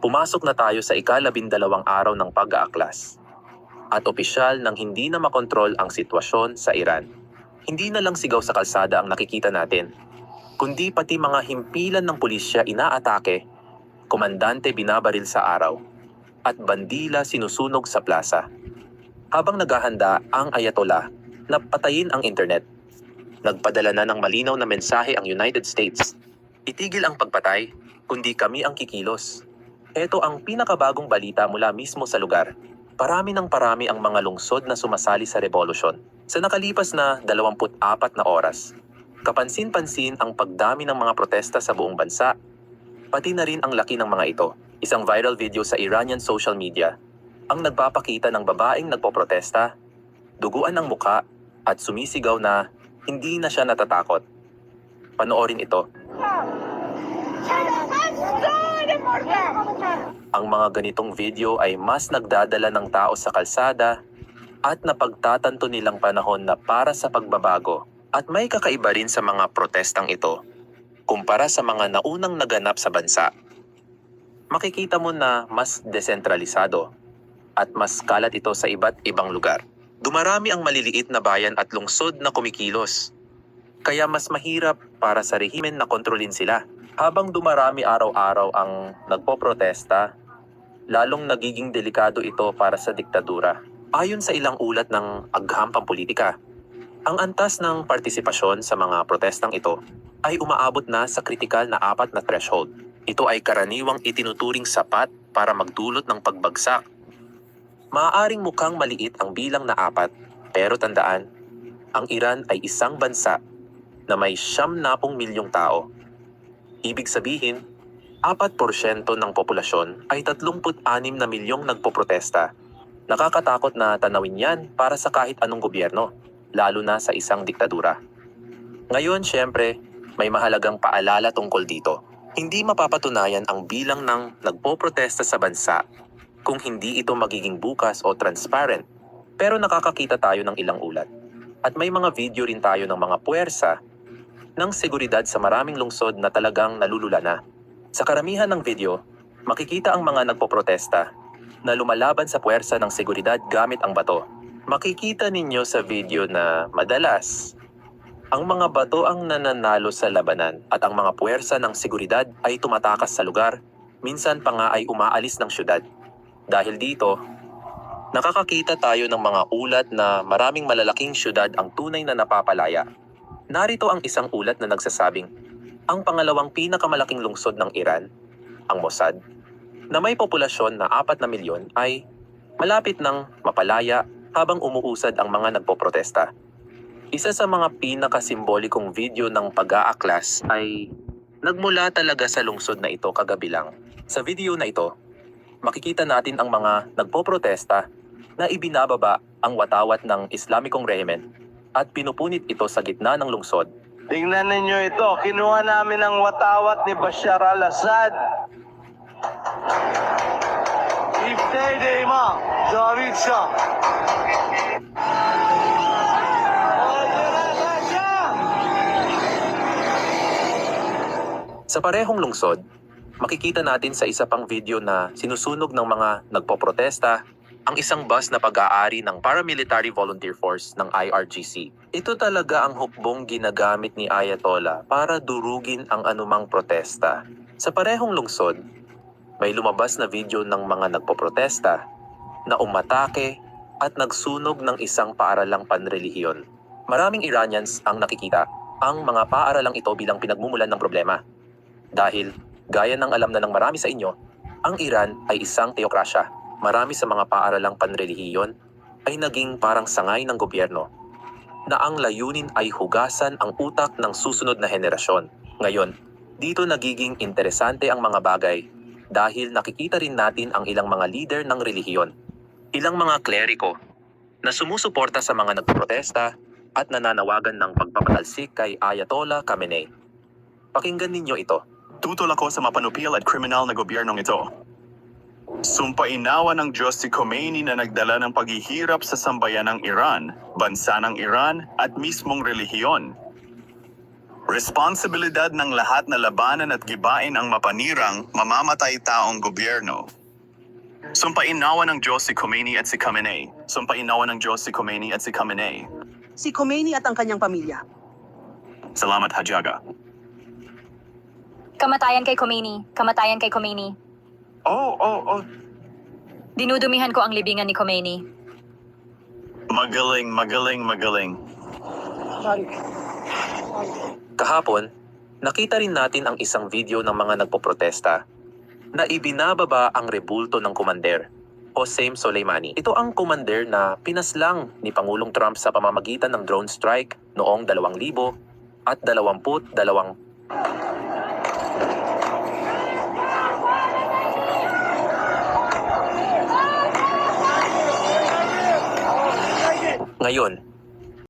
Pumasok na tayo sa ika-12 araw ng pag-aaklas. At opisyal nang hindi na makontrol ang sitwasyon sa Iran. Hindi na lang sigaw sa kalsada ang nakikita natin, kundi pati mga himpilan ng pulisya inaatake, komandante binabaril sa araw, at bandila sinusunog sa plaza. Habang naghahanda ang Ayatollah na patayin ang internet, nagpadala na ng malinaw na mensahe ang United States. Itigil ang pagpatay, kundi kami ang kikilos. Ito ang pinakabagong balita mula mismo sa lugar. Parami ng parami ang mga lungsod na sumasali sa revolusyon. Sa nakalipas na 24 na oras, kapansin-pansin ang pagdami ng mga protesta sa buong bansa, pati na rin ang laki ng mga ito. Isang viral video sa Iranian social media ang nagpapakita ng babaeng nagpoprotesta, duguan ang muka at sumisigaw na hindi na siya natatakot. Panoorin ito. Ang mga ganitong video ay mas nagdadala ng tao sa kalsada at napagtatanto nilang panahon na para sa pagbabago. At may kakaiba rin sa mga protestang ito kumpara sa mga naunang naganap sa bansa. Makikita mo na mas desentralisado at mas kalat ito sa iba't ibang lugar. Dumarami ang maliliit na bayan at lungsod na kumikilos. Kaya mas mahirap para sa rehimen na kontrolin sila. Habang dumarami araw-araw ang nagpoprotesta, lalong nagiging delikado ito para sa diktadura. Ayon sa ilang ulat ng agham pampulitika, ang antas ng partisipasyon sa mga protestang ito ay umaabot na sa kritikal na 4 na threshold. Ito ay karaniwang itinuturing sapat para magdulot ng pagbagsak. Maaaring mukhang maliit ang bilang na 4, pero tandaan, ang Iran ay isang bansa na may 70 milyong tao. Ibig sabihin, 4% ng populasyon ay 36 na milyong nagpoprotesta. Nakakatakot na tanawin yan para sa kahit anong gobyerno, lalo na sa isang diktadura. Ngayon, syempre, may mahalagang paalala tungkol dito. Hindi mapapatunayan ang bilang ng nagpoprotesta sa bansa kung hindi ito magiging bukas o transparent. Pero nakakakita tayo ng ilang ulat. At may mga video rin tayo ng mga puwersa ng seguridad sa maraming lungsod na talagang nalulula na. Sa karamihan ng video, makikita ang mga nagpoprotesta na lumalaban sa puwersa ng seguridad gamit ang bato. Makikita ninyo sa video na madalas, ang mga bato ang nananalo sa labanan at ang mga puwersa ng seguridad ay tumatakas sa lugar, minsan pa nga ay umaalis ng syudad. Dahil dito, nakakakita tayo ng mga ulat na maraming malalaking syudad ang tunay na napapalaya. Narito ang isang ulat na nagsasabing, ang pangalawang pinakamalaking lungsod ng Iran, ang Mossad, na may populasyon na 4 na milyon ay malapit ng mapalaya habang umuusad ang mga nagpoprotesta. Isa sa mga pinakasimbolikong video ng pag-aaklas ay nagmula talaga sa lungsod na ito kagabi lang. Sa video na ito, makikita natin ang mga nagpoprotesta na ibinababa ang watawat ng Islamikong rehimen at pinupunit ito sa gitna ng lungsod. Tingnan ninyo ito, kinuha namin ang watawat ni Bashar al-Assad. İftide imam, Cavit Shah. Sa parehong lungsod, makikita natin sa isa pang video na sinusunog ng mga nagpoprotesta ang isang bus na pag-aari ng Paramilitary Volunteer Force ng IRGC. Ito talaga ang hukbong ginagamit ni Ayatollah para durugin ang anumang protesta. Sa parehong lungsod, may lumabas na video ng mga nagpoprotesta na umatake at nagsunog ng isang paaralang panrelihiyon. Maraming Iranians ang nakikita ang mga paaralang ito bilang pinagmumulan ng problema. Dahil, gaya ng alam na ng marami sa inyo, ang Iran ay isang teokrasya. Marami sa mga paaralang panrelihiyon ay naging parang sangay ng gobyerno na ang layunin ay hugasan ang utak ng susunod na henerasyon. Ngayon, dito nagiging interesante ang mga bagay dahil nakikita rin natin ang ilang mga leader ng relihiyon, ilang mga kleriko na sumusuporta sa mga nagprotesta at nananawagan ng pagpapatalsik kay Ayatollah Khamenei. Pakinggan ninyo ito. Tutol ako sa mapanupil at kriminal na gobyernong ito. Sumpainawa ng Diyos si Khomeini na nagdala ng paghihirap sa sambayan ng Iran, bansa ng Iran at mismong relihiyon. Responsibilidad ng lahat na labanan at gibain ang mapanirang, mamamatay taong gobyerno. Sumpain nawa ng Diyos si Khomeini at si Khamenei. Sumpain nawa ng Diyos si Khomeini at si Khamenei. Si Khomeini at ang kanyang pamilya. Salamat, Hajaga. Kamatayan kay Khomeini. Kamatayan kay Khomeini. Oh. Dinudumihan ko ang libingan ni Khomeini. Magaling. Kahapon, nakita rin natin ang isang video ng mga nagpoprotesta na ibinababa ang rebulto ng kumander, Qasem Soleimani. Ito ang kumander na pinaslang ni Pangulong Trump sa pamamagitan ng drone strike noong 2022. Ngayon,